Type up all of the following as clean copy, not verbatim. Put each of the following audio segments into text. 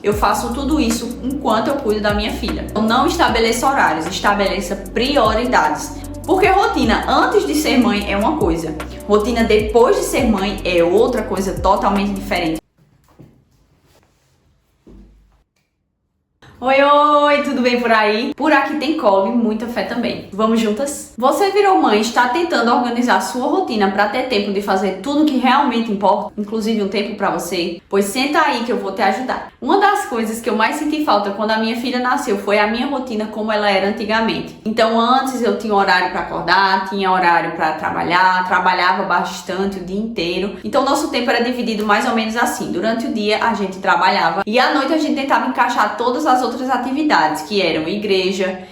Eu faço tudo isso enquanto eu cuido da minha filha. Eu não estabeleço horários, estabeleça prioridades. Porque rotina antes de ser mãe é uma coisa, rotina depois de ser mãe é outra coisa totalmente diferente. Oi, tudo bem por aí? Por aqui tem colo e muita fé também. Vamos juntas? Você virou mãe, está tentando organizar sua rotina para ter tempo de fazer tudo que realmente importa, inclusive um tempo para você? Pois senta aí que eu vou te ajudar. Uma das coisas que eu mais senti falta quando a minha filha nasceu foi a minha rotina como ela era antigamente. Então antes eu tinha horário para acordar, tinha horário para trabalhar, trabalhava bastante o dia inteiro. Então nosso tempo era dividido mais ou menos assim. Durante o dia a gente trabalhava e à noite a gente tentava encaixar todas as outras atividades, que eram igreja,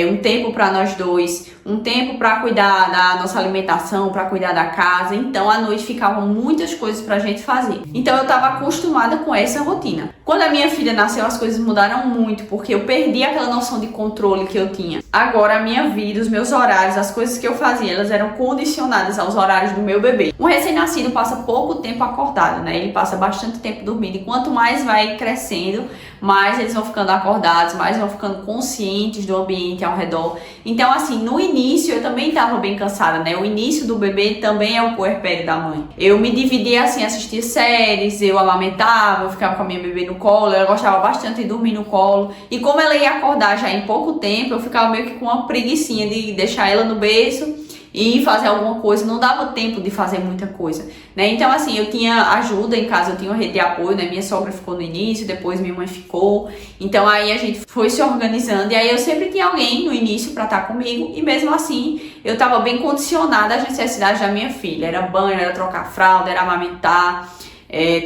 um tempo para nós dois, um tempo para cuidar da nossa alimentação, para cuidar da casa. Então à noite ficavam muitas coisas pra gente fazer. Então eu estava acostumada com essa rotina. Quando a minha filha nasceu, as coisas mudaram muito, porque eu perdi aquela noção de controle que eu tinha. Agora a minha vida, os meus horários, as coisas que eu fazia, elas eram condicionadas aos horários do meu bebê. Um recém-nascido passa pouco tempo acordado, né? Ele passa bastante tempo dormindo, e quanto mais vai crescendo, mais eles vão ficando acordados, mais vão ficando conscientes do ambiente ao redor. Então assim, no início eu também estava bem cansada, né? O início do bebê também é o puerpério da mãe. Eu me dividia assim, assistia séries, eu amamentava, eu ficava com a minha bebê no colo, eu gostava bastante de dormir no colo. E como ela ia acordar já em pouco tempo, eu ficava meio que com uma preguicinha de deixar ela no berço e fazer alguma coisa, não dava tempo de fazer muita coisa, né? Então assim, eu tinha ajuda em casa, eu tinha uma rede de apoio, né? Minha sogra ficou no início, depois minha mãe ficou, então aí a gente foi se organizando, e aí eu sempre tinha alguém no início pra estar comigo, e mesmo assim, eu tava bem condicionada às necessidades da minha filha, era banho, era trocar fralda, era amamentar,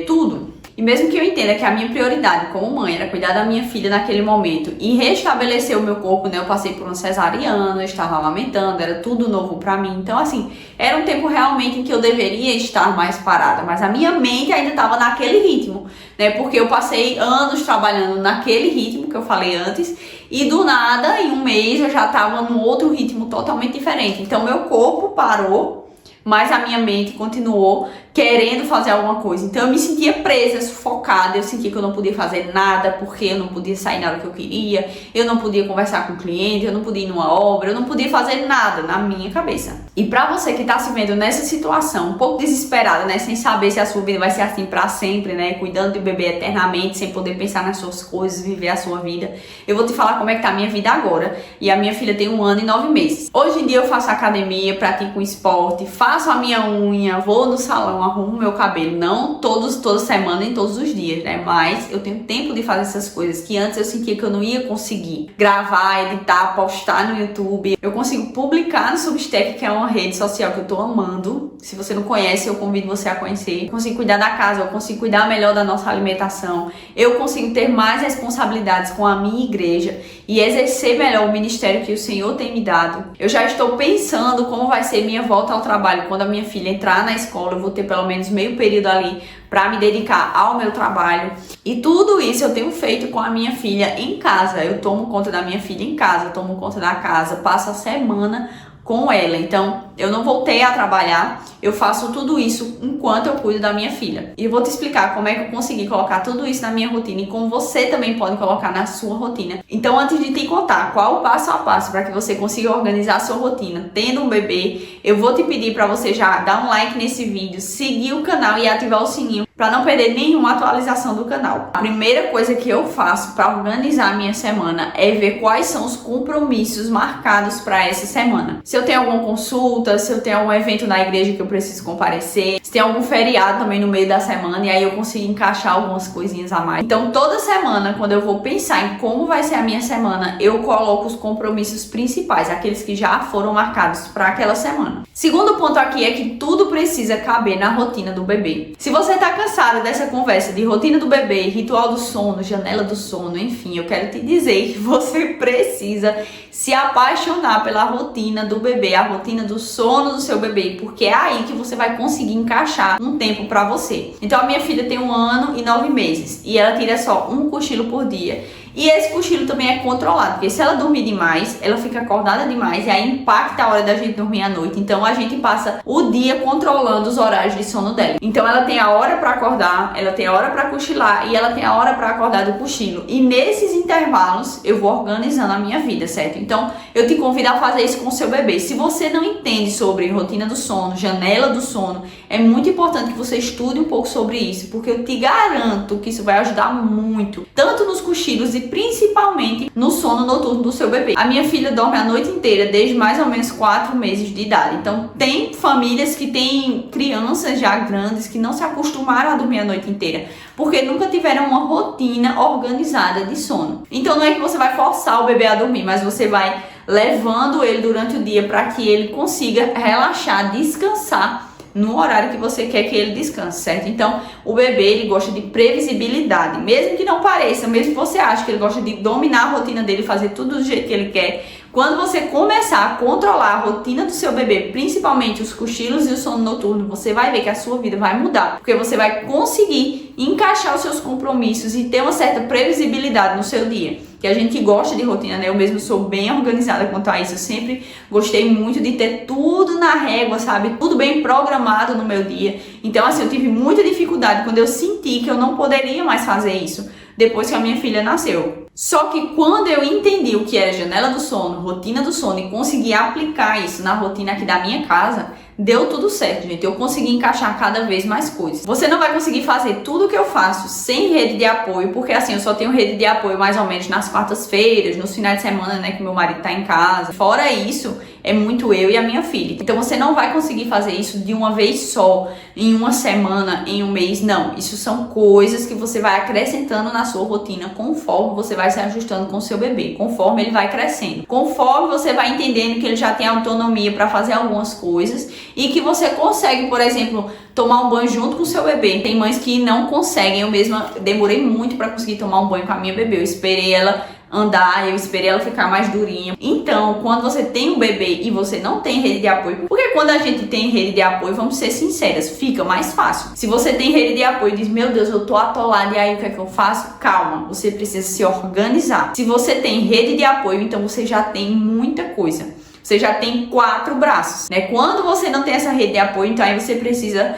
tudo. E mesmo que eu entenda que a minha prioridade como mãe era cuidar da minha filha naquele momento e restabelecer o meu corpo, né? Eu passei por uma cesariana, eu estava amamentando, era tudo novo pra mim. Então, assim, era um tempo realmente em que eu deveria estar mais parada, mas a minha mente ainda estava naquele ritmo, né? Porque eu passei anos trabalhando naquele ritmo que eu falei antes e do nada, em um mês, eu já estava num outro ritmo totalmente diferente. Então, meu corpo parou, mas a minha mente continuou querendo fazer alguma coisa. Então eu me sentia presa, sufocada, eu sentia que eu não podia fazer nada, porque eu não podia sair na hora que eu queria, eu não podia conversar com o cliente, eu não podia ir numa obra, eu não podia fazer nada na minha cabeça. E pra você que tá se vendo nessa situação, um pouco desesperada, né, sem saber se a sua vida vai ser assim pra sempre, né, cuidando de bebê eternamente, sem poder pensar nas suas coisas, viver a sua vida, eu vou te falar como é que tá a minha vida agora. E a minha filha tem 1 ano e 9 meses. Hoje em dia eu faço academia, pratico esporte, faço a minha unha, vou no salão, arrumo meu cabelo, não toda semana, nem todos os dias, né? Mas eu tenho tempo de fazer essas coisas que antes eu sentia que eu não ia conseguir gravar, editar, postar no YouTube. Eu consigo publicar no Substack, que é uma rede social que eu tô amando. Se você não conhece, eu convido você a conhecer. Eu consigo cuidar da casa, eu consigo cuidar melhor da nossa alimentação. Eu consigo ter mais responsabilidades com a minha igreja e exercer melhor o ministério que o Senhor tem me dado. Eu já estou pensando como vai ser minha volta ao trabalho. Quando a minha filha entrar na escola, eu vou ter pelo menos meio período ali para me dedicar ao meu trabalho. E tudo isso eu tenho feito com a minha filha em casa. Eu tomo conta da minha filha em casa, tomo conta da casa, passo a semana com ela. Então, eu não voltei a trabalhar, eu faço tudo isso enquanto eu cuido da minha filha. E eu vou te explicar como é que eu consegui colocar tudo isso na minha rotina e como você também pode colocar na sua rotina. Então, antes de te contar qual o passo a passo para que você consiga organizar a sua rotina tendo um bebê, eu vou te pedir para você já dar um like nesse vídeo, seguir o canal e ativar o sininho para não perder nenhuma atualização do canal. A primeira coisa que eu faço para organizar a minha semana é ver quais são os compromissos marcados para essa semana. Se eu tenho alguma consulta, se eu tenho algum evento na igreja que eu preciso comparecer, se tem algum feriado também no meio da semana, e aí eu consigo encaixar algumas coisinhas a mais. Então toda semana, quando eu vou pensar em como vai ser a minha semana, eu coloco os compromissos principais, aqueles que já foram marcados para aquela semana. Segundo ponto aqui é que tudo precisa caber na rotina do bebê. Se você tá cansada dessa conversa de rotina do bebê, ritual do sono, janela do sono, enfim, eu quero te dizer que você precisa se apaixonar pela rotina do bebê, a rotina do sono do seu bebê, porque é aí que você vai conseguir encaixar um tempo pra você. Então a minha filha tem 1 ano e 9 meses e ela tira só um cochilo por dia. E esse cochilo também é controlado, porque se ela dormir demais, ela fica acordada demais e aí impacta a hora da gente dormir à noite. Então a gente passa o dia controlando os horários de sono dela. Então ela tem a hora para acordar, ela tem a hora para cochilar e ela tem a hora para acordar do cochilo. E nesses intervalos eu vou organizando a minha vida, certo? Então eu te convido a fazer isso com o seu bebê. Se você não entende sobre rotina do sono, janela do sono, é muito importante que você estude um pouco sobre isso, porque eu te garanto que isso vai ajudar muito, tanto nos cochilos e principalmente no sono noturno do seu bebê. A minha filha dorme a noite inteira desde mais ou menos 4 meses de idade. Então tem famílias que têm crianças já grandes que não se acostumaram a dormir a noite inteira, porque nunca tiveram uma rotina organizada de sono. Então não é que você vai forçar o bebê a dormir, mas você vai levando ele durante o dia para que ele consiga relaxar, descansar no horário que você quer que ele descanse, certo? Então, o bebê, ele gosta de previsibilidade, mesmo que não pareça, mesmo que você ache que ele gosta de dominar a rotina dele, fazer tudo do jeito que ele quer. Quando você começar a controlar a rotina do seu bebê, principalmente os cochilos e o sono noturno, você vai ver que a sua vida vai mudar, porque você vai conseguir encaixar os seus compromissos e ter uma certa previsibilidade no seu dia. Que a gente gosta de rotina, né? Eu mesmo sou bem organizada quanto a isso. Eu sempre gostei muito de ter tudo na régua, sabe? Tudo bem programado no meu dia. Então, assim, eu tive muita dificuldade quando eu senti que eu não poderia mais fazer isso depois que a minha filha nasceu. Só que quando eu entendi o que era janela do sono, rotina do sono e consegui aplicar isso na rotina aqui da minha casa, deu tudo certo, gente. Eu consegui encaixar cada vez mais coisas. Você não vai conseguir fazer tudo o que eu faço sem rede de apoio, porque assim, eu só tenho rede de apoio mais ou menos nas quartas-feiras, nos finais de semana, né, que meu marido tá em casa. Fora isso, é muito eu e a minha filha. Então você não vai conseguir fazer isso de uma vez só, em uma semana, em um mês, não. Isso são coisas que você vai acrescentando na sua rotina conforme você vai se ajustando com o seu bebê, conforme ele vai crescendo, conforme você vai entendendo que ele já tem autonomia para fazer algumas coisas e que você consegue, por exemplo, tomar um banho junto com o seu bebê. Tem mães que não conseguem, eu mesma demorei muito para conseguir tomar um banho com a minha bebê. Eu esperei ela andar, eu esperei ela ficar mais durinha. Então, quando você tem um bebê e você não tem rede de apoio, porque quando a gente tem rede de apoio, vamos ser sinceras, fica mais fácil. Se você tem rede de apoio e diz, meu Deus, eu tô atolada, e aí o que é que eu faço? Calma, você precisa se organizar. Se você tem rede de apoio, então você já tem muita coisa. Você já tem 4 braços, né? Quando você não tem essa rede de apoio, então aí você precisa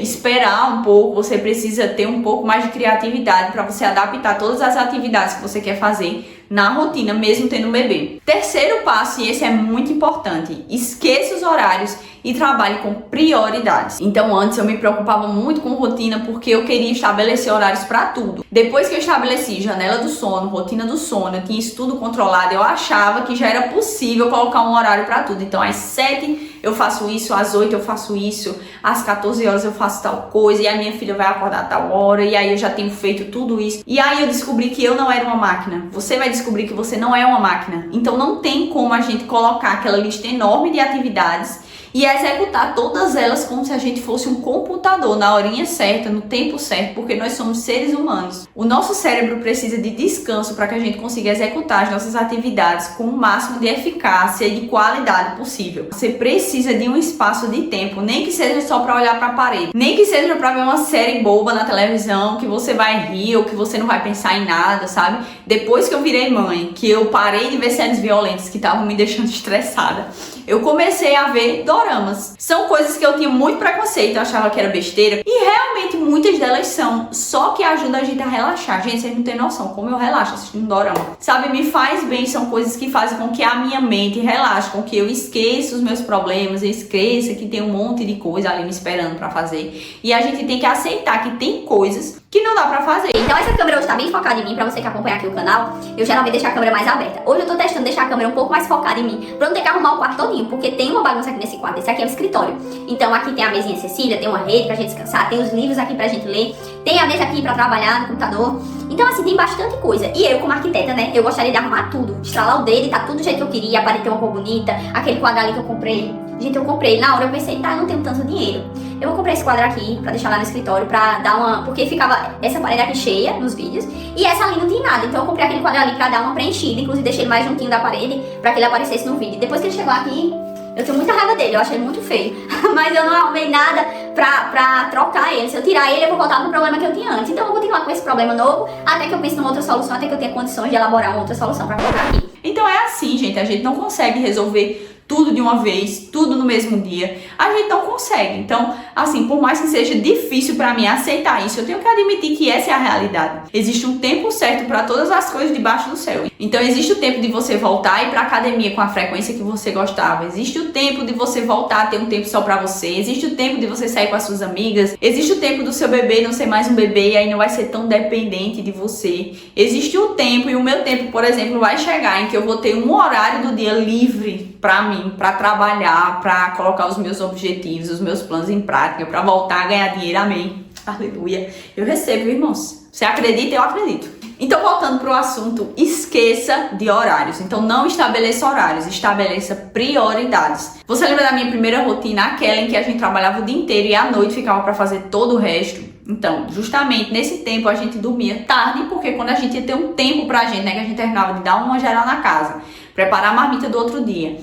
esperar um pouco, você precisa ter um pouco mais de criatividade para você adaptar todas as atividades que você quer fazer na rotina, mesmo tendo um bebê. Terceiro passo, e esse é muito importante, esqueça os horários e trabalhe com prioridades. Então antes eu me preocupava muito com rotina porque eu queria estabelecer horários para tudo. Depois que eu estabeleci janela do sono, rotina do sono, eu tinha isso tudo controlado, eu achava que já era possível colocar um horário para tudo. Então às 7 eu faço isso, às 8 eu faço isso, às 14 horas eu faço tal coisa e a minha filha vai acordar a tal hora e aí eu já tenho feito tudo isso. E aí eu descobri que eu não era uma máquina. Você vai descobrir que você não é uma máquina. Então não tem como a gente colocar aquela lista enorme de atividades e executar todas elas como se a gente fosse um computador na horinha certa, no tempo certo, porque nós somos seres humanos. O nosso cérebro precisa de descanso para que a gente consiga executar as nossas atividades com o máximo de eficácia e de qualidade possível. Você precisa de um espaço de tempo, nem que seja só para olhar para a parede, nem que seja para ver uma série boba na televisão que você vai rir ou que você não vai pensar em nada, sabe? Depois que eu virei mãe, que eu parei de ver séries violentas que estavam me deixando estressada, eu comecei a ver doramas. São coisas que eu tinha muito preconceito, eu achava que era besteira. E realmente muitas delas são. Só que ajuda a gente a relaxar. Gente, vocês não têm noção como eu relaxo assistindo dorama. Sabe, me faz bem. São coisas que fazem com que a minha mente relaxe, com que eu esqueça os meus problemas, eu esqueça que tem um monte de coisa ali me esperando pra fazer. E a gente tem que aceitar que tem coisas que não dá pra fazer. Então essa câmera hoje tá bem focada em mim, pra você que acompanha aqui o canal, eu geralmente deixo a câmera mais aberta. Hoje eu tô testando deixar a câmera um pouco mais focada em mim, pra não ter que arrumar o quarto todinho, porque tem uma bagunça aqui nesse quarto. Esse aqui é o escritório. Então aqui tem a mesinha Cecília, tem uma rede pra gente descansar, tem os livros aqui pra gente ler, tem a mesa aqui pra trabalhar no computador. Então assim, tem bastante coisa. E eu, como arquiteta, né, eu gostaria de arrumar tudo, estralar o dedo e tá tudo do jeito que eu queria, a parede ter uma cor bonita, aquele quadro ali que eu comprei. Gente, eu comprei, na hora eu pensei, tá, eu não tenho tanto dinheiro. Eu vou comprar esse quadro aqui pra deixar lá no escritório, pra dar uma... Porque ficava essa parede aqui cheia nos vídeos e essa ali não tinha nada. Então eu comprei aquele quadro ali pra dar uma preenchida. Inclusive deixei ele mais juntinho da parede pra que ele aparecesse no vídeo. Depois que ele chegou aqui, Eu tenho muita raiva dele, eu acho ele muito feio. Mas eu não arrumei nada pra trocar ele. Se eu tirar ele, eu vou voltar pro problema que eu tinha antes. Então eu vou continuar com esse problema novo, até que eu pense numa outra solução, até que eu tenha condições de elaborar uma outra solução pra colocar aqui. Então é assim, gente, a gente não consegue resolver tudo de uma vez, tudo no mesmo dia, a gente não consegue. Então, assim, por mais que seja difícil pra mim aceitar isso, eu tenho que admitir que essa é a realidade. Existe um tempo certo pra todas as coisas debaixo do céu. Então, existe o tempo de você voltar a ir pra academia com a frequência que você gostava. Existe o tempo de você voltar a ter um tempo só pra você. Existe o tempo de você sair com as suas amigas. Existe o tempo do seu bebê não ser mais um bebê e aí não vai ser tão dependente de você. Existe o tempo, e o meu tempo, por exemplo, vai chegar em que eu vou ter um horário do dia livre pra mim, para trabalhar, para colocar os meus objetivos, os meus planos em prática, para voltar a ganhar dinheiro, amém, aleluia, eu recebo, irmãos, você acredita? Eu acredito. Então, voltando para o assunto, esqueça de horários. Então, não estabeleça horários, estabeleça prioridades. Você lembra da minha primeira rotina, aquela em que a gente trabalhava o dia inteiro e à noite ficava para fazer todo o resto? Então, justamente nesse tempo a gente dormia tarde, porque quando a gente ia ter um tempo pra gente, né, que a gente terminava de dar uma geral na casa, preparar a marmita do outro dia,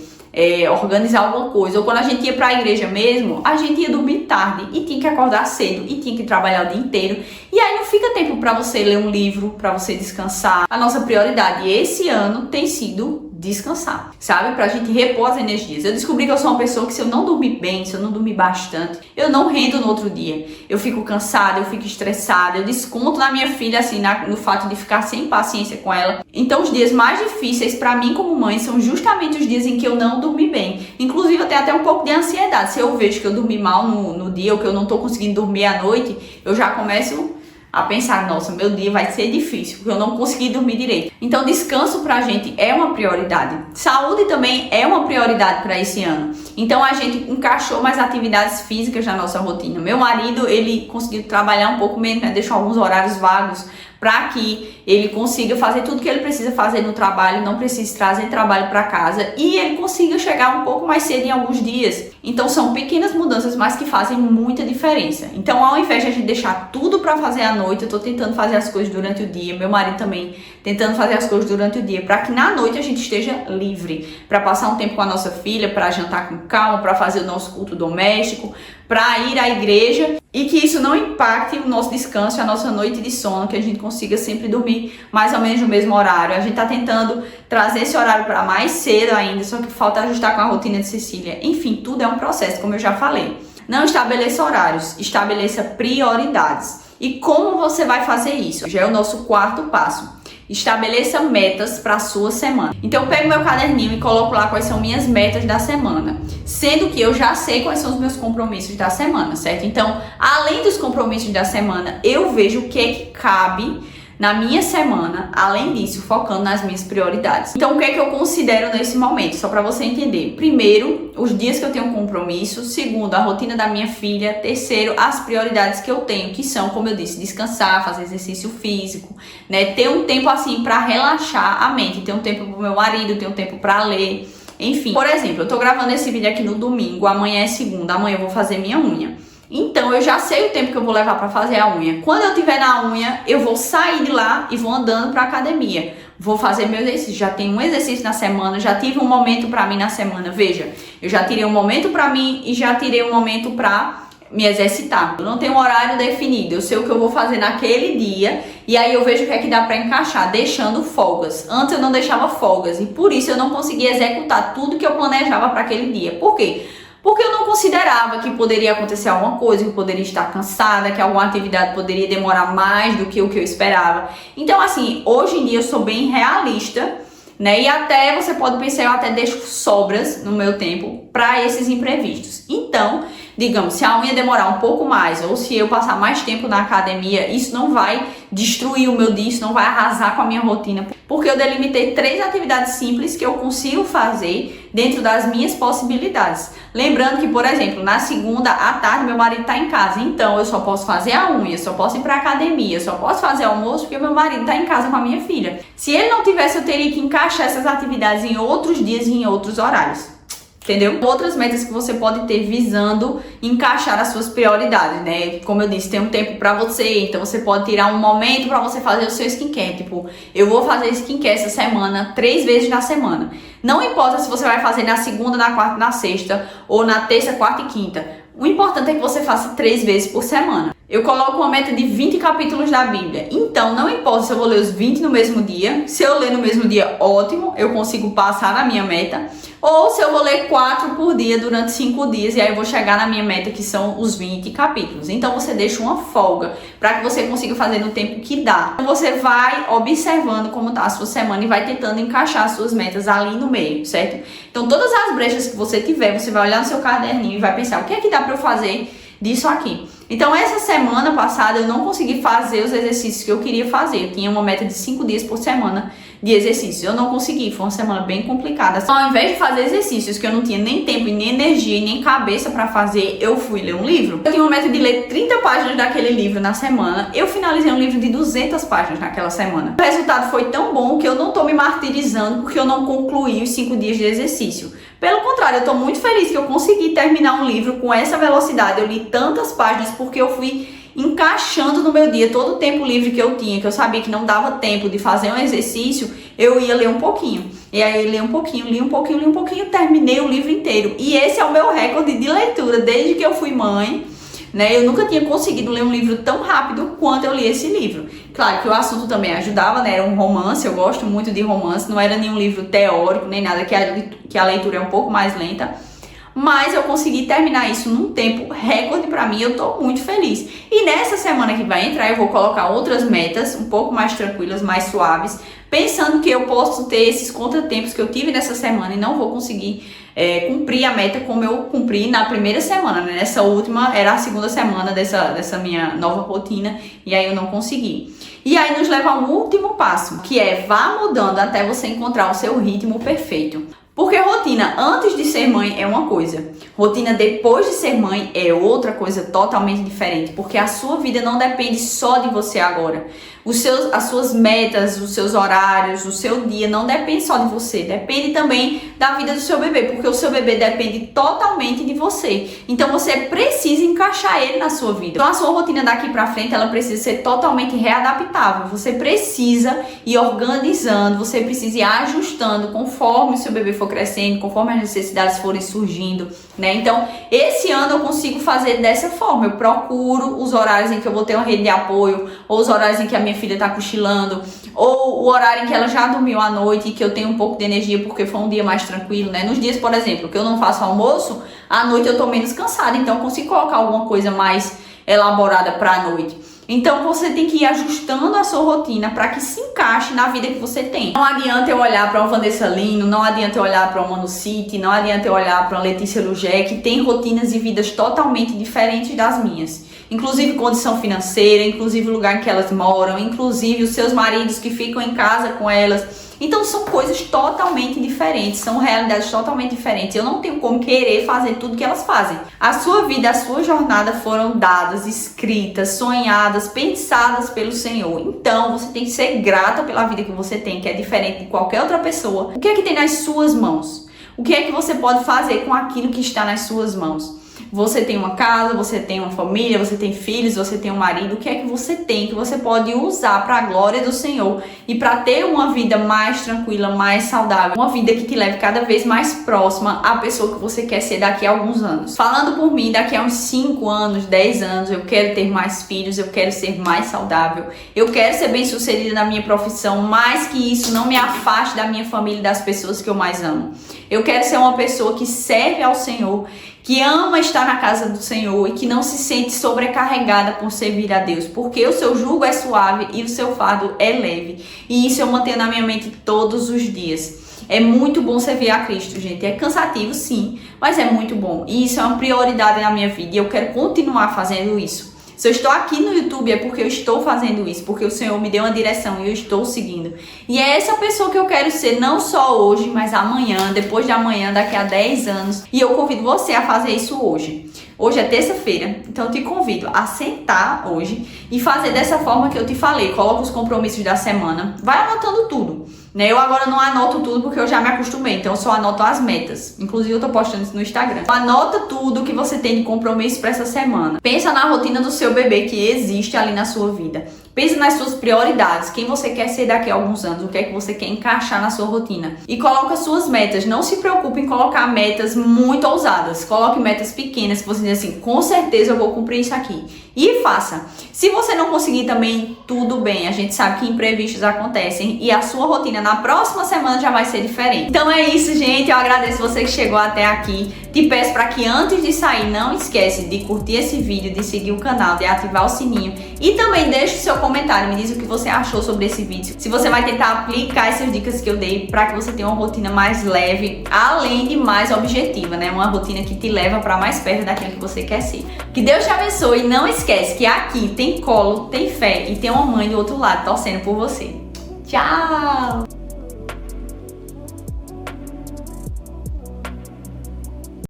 organizar alguma coisa, ou quando a gente ia para a igreja mesmo, a gente ia dormir tarde e tinha que acordar cedo e tinha que trabalhar o dia inteiro, e aí não fica tempo para você ler um livro, para você descansar. A nossa prioridade esse ano tem sido descansar, sabe? Pra gente repor as energias. Eu descobri que eu sou uma pessoa que, se eu não dormir bem, se eu não dormir bastante, eu não rendo no outro dia. Eu fico cansada, eu fico estressada, eu desconto na minha filha, assim, no fato de ficar sem paciência com ela. Então, os dias mais difíceis pra mim como mãe são justamente os dias em que eu não dormi bem. Inclusive, eu tenho até um pouco de ansiedade. Se eu vejo que eu dormi mal no dia, ou que eu não tô conseguindo dormir à noite, eu já começo a pensar, nossa, meu dia vai ser difícil, porque eu não consegui dormir direito. Então, descanso pra gente é uma prioridade. Saúde também é uma prioridade para esse ano. Então, a gente encaixou mais atividades físicas na nossa rotina. Meu marido, ele conseguiu trabalhar um pouco menos, né? Deixou alguns horários vagos para que ele consiga fazer tudo que ele precisa fazer no trabalho, não precise trazer trabalho para casa e ele consiga chegar um pouco mais cedo em alguns dias. Então são pequenas mudanças, mas que fazem muita diferença. Então, ao invés de a gente deixar tudo para fazer à noite, eu tô tentando fazer as coisas durante o dia, meu marido também tentando fazer as coisas durante o dia, para que na noite a gente esteja livre, para passar um tempo com a nossa filha, para jantar com calma, para fazer o nosso culto doméstico, para ir à igreja, e que isso não impacte o nosso descanso, a nossa noite de sono, que a gente consiga sempre dormir mais ou menos no mesmo horário. A gente tá tentando trazer esse horário para mais cedo ainda, só que falta ajustar com a rotina de Cecília. Enfim, tudo é um processo, como eu já falei. Não estabeleça horários, estabeleça prioridades. E como você vai fazer isso? Já é o nosso quarto passo. Estabeleça metas para a sua semana. Então, eu pego meu caderninho e coloco lá quais são minhas metas da semana, sendo que eu já sei quais são os meus compromissos da semana, certo? Então, além dos compromissos da semana, eu vejo o que é que cabe na minha semana, além disso, focando nas minhas prioridades. Então, o que é que eu considero nesse momento? Só para você entender. Primeiro, os dias que eu tenho compromisso. Segundo, a rotina da minha filha. Terceiro, as prioridades que eu tenho, que são, como eu disse, descansar, fazer exercício físico, né? Ter um tempo assim para relaxar a mente, ter um tempo pro meu marido, ter um tempo para ler. Enfim, por exemplo, eu tô gravando esse vídeo aqui no domingo, amanhã é segunda, amanhã eu vou fazer minha unha. Então, eu já sei o tempo que eu vou levar para fazer a unha. Quando eu estiver na unha, eu vou sair de lá e vou andando para academia. Vou fazer meu exercício. Já tenho um exercício na semana, já tive um momento para mim na semana. Veja, eu já tirei um momento para mim e já tirei um momento para me exercitar. Eu não tenho um horário definido, eu sei o que eu vou fazer naquele dia e aí eu vejo o que é que dá para encaixar, deixando folgas. Antes eu não deixava folgas e por isso eu não conseguia executar tudo que eu planejava para aquele dia. Por quê? Porque eu não considerava que poderia acontecer alguma coisa, que eu poderia estar cansada, que alguma atividade poderia demorar mais do que o que eu esperava. Então, assim, hoje em dia eu sou bem realista, né? E até você pode pensar, eu até deixo sobras no meu tempo para esses imprevistos. Então, digamos, se a unha demorar um pouco mais ou se eu passar mais tempo na academia, isso não vai destruir o meu dia, isso não vai arrasar com a minha rotina, porque eu delimitei 3 atividades simples que eu consigo fazer dentro das minhas possibilidades. Lembrando que, por exemplo, na segunda à tarde meu marido está em casa, então eu só posso fazer a unha, só posso ir para academia, só posso fazer almoço porque meu marido está em casa com a minha filha. Se ele não tivesse, eu teria que encaixar essas atividades em outros dias e em outros horários. entendeu? Outras metas que você pode ter visando encaixar as suas prioridades, né? Como eu disse, tem um tempo pra você, então você pode tirar um momento pra você fazer o seu skincare. Tipo, eu vou fazer skincare essa semana 3 vezes na semana. Não importa se você vai fazer na segunda, na quarta, na sexta, ou na terça, quarta e quinta. O importante é que você faça 3 vezes por semana. Eu coloco uma meta de 20 capítulos da Bíblia. Então, não importa se eu vou ler os 20 no mesmo dia. Se eu ler no mesmo dia, ótimo, eu consigo passar na minha meta. Ou se eu vou ler 4 por dia durante 5 dias, e aí eu vou chegar na minha meta, que são os 20 capítulos. Então, você deixa uma folga para que você consiga fazer no tempo que dá. Então, você vai observando como tá a sua semana e vai tentando encaixar as suas metas ali no meio, certo? Então, todas as brechas que você tiver, você vai olhar no seu caderninho e vai pensar, o que é que dá para eu fazer disso aqui? Então, essa semana passada eu não consegui fazer os exercícios que eu queria fazer. Eu tinha uma meta de 5 dias por semana de exercícios. Eu não consegui, foi uma semana bem complicada. Então, ao invés de fazer exercícios que eu não tinha nem tempo, nem energia, nem cabeça pra fazer, eu fui ler um livro. Eu tinha uma meta de ler 30 páginas daquele livro na semana. Eu finalizei um livro de 200 páginas naquela semana. O resultado foi tão bom que eu não tô me martirizando porque eu não concluí os 5 dias de exercício. Pelo contrário, eu tô muito feliz que eu consegui terminar um livro com essa velocidade. Eu li tantas páginas porque eu fui encaixando no meu dia todo o tempo livre que eu tinha, que eu sabia que não dava tempo de fazer um exercício, eu ia ler um pouquinho. E aí eu li um pouquinho, li um pouquinho, li um pouquinho, terminei o livro inteiro. E esse é o meu recorde de leitura desde que eu fui mãe, né? Eu nunca tinha conseguido ler um livro tão rápido quanto eu li esse livro. Claro que o assunto também ajudava, né? Era um romance, eu gosto muito de romance, não era nenhum livro teórico, nem nada, que a leitura é um pouco mais lenta. Mas eu consegui terminar isso num tempo recorde pra mim, eu tô muito feliz. E nessa semana que vai entrar, eu vou colocar outras metas um pouco mais tranquilas, mais suaves, pensando que eu posso ter esses contratempos que eu tive nessa semana e não vou conseguir cumprir a meta como eu cumpri na primeira semana, né? Nessa última era a segunda semana dessa minha nova rotina e aí eu não consegui. E aí nos leva a um último passo, que é vá mudando até você encontrar o seu ritmo perfeito. Porque rotina antes de ser mãe é uma coisa, rotina depois de ser mãe é outra coisa totalmente diferente, porque a sua vida não depende só de você agora. As suas metas, os seus horários, o seu dia não depende só de você, depende também da vida do seu bebê, porque o seu bebê depende totalmente de você. Então você precisa encaixar ele na sua vida. Então a sua rotina daqui pra frente, ela precisa ser totalmente readaptável. Você precisa ir organizando, você precisa ir ajustando conforme o seu bebê for crescendo, conforme as necessidades forem surgindo, né? Então esse ano eu consigo fazer dessa forma. Eu procuro os horários em que eu vou ter uma rede de apoio, ou os horários em que a minha filha tá cochilando, ou o horário em que ela já dormiu à noite e que eu tenho um pouco de energia porque foi um dia mais tranquilo, né? Nos dias, por exemplo, que eu não faço almoço, à noite eu tô menos cansada, então eu consigo colocar alguma coisa mais elaborada pra noite. Então você tem que ir ajustando a sua rotina para que se encaixe na vida que você tem. Não adianta eu olhar para uma Vanessa Lino, não adianta eu olhar para uma Manu City, não adianta eu olhar para uma Letícia Lugé, que tem rotinas e vidas totalmente diferentes das minhas. Inclusive condição financeira, inclusive o lugar em que elas moram, inclusive os seus maridos que ficam em casa com elas. Então são coisas totalmente diferentes, são realidades totalmente diferentes. Eu não tenho como querer fazer tudo que elas fazem. A sua vida, a sua jornada foram dadas, escritas, sonhadas, pensadas pelo Senhor. Então você tem que ser grata pela vida que você tem, que é diferente de qualquer outra pessoa. O que é que tem nas suas mãos? O que é que você pode fazer com aquilo que está nas suas mãos? Você tem uma casa, você tem uma família, você tem filhos, você tem um marido. O que é que você tem que você pode usar para a glória do Senhor e para ter uma vida mais tranquila, mais saudável, uma vida que te leve cada vez mais próxima à pessoa que você quer ser daqui a alguns anos. Falando por mim, daqui a uns 5 anos, 10 anos, eu quero ter mais filhos, eu quero ser mais saudável, eu quero ser bem-sucedida na minha profissão, mais que isso não me afaste da minha família e das pessoas que eu mais amo. Eu quero ser uma pessoa que serve ao Senhor, que ama estar na casa do Senhor e que não se sente sobrecarregada por servir a Deus, porque o seu jugo é suave e o seu fardo é leve. E isso eu mantenho na minha mente todos os dias. É muito bom servir a Cristo, gente. É cansativo, sim, mas é muito bom. E isso é uma prioridade na minha vida e eu quero continuar fazendo isso. Se eu estou aqui no YouTube é porque eu estou fazendo isso, porque o Senhor me deu uma direção e eu estou seguindo. E é essa pessoa que eu quero ser, não só hoje, mas amanhã, depois de amanhã, daqui a 10 anos. E eu convido você a fazer isso hoje. Hoje é terça-feira, então eu te convido a sentar hoje e fazer dessa forma que eu te falei. Coloca os compromissos da semana, vai anotando tudo, né? Eu agora não anoto tudo porque eu já me acostumei, então eu só anoto as metas. Inclusive eu tô postando isso no Instagram. Anota tudo que você tem de compromisso para essa semana. Pensa na rotina do seu bebê que existe ali na sua vida. Pensa nas suas prioridades, quem você quer ser daqui a alguns anos, o que é que você quer encaixar na sua rotina. E coloca suas metas. Não se preocupe em colocar metas muito ousadas. Coloque metas pequenas que você diz assim, com certeza eu vou cumprir isso aqui. E faça. Se você não conseguir também, tudo bem. A gente sabe que imprevistos acontecem e a sua rotina na próxima semana já vai ser diferente. Então é isso, gente. Eu agradeço você que chegou até aqui. Te peço para que antes de sair, não esquece de curtir esse vídeo, de seguir o canal, de ativar o sininho e também deixe o seu comentário, me diz o que você achou sobre esse vídeo. Se você vai tentar aplicar essas dicas que eu dei para que você tenha uma rotina mais leve, além de mais objetiva, né? Uma rotina que te leva para mais perto daquilo que você quer ser. Que Deus te abençoe e não esquece que aqui tem colo, tem fé e tem uma mãe do outro lado torcendo por você. Tchau!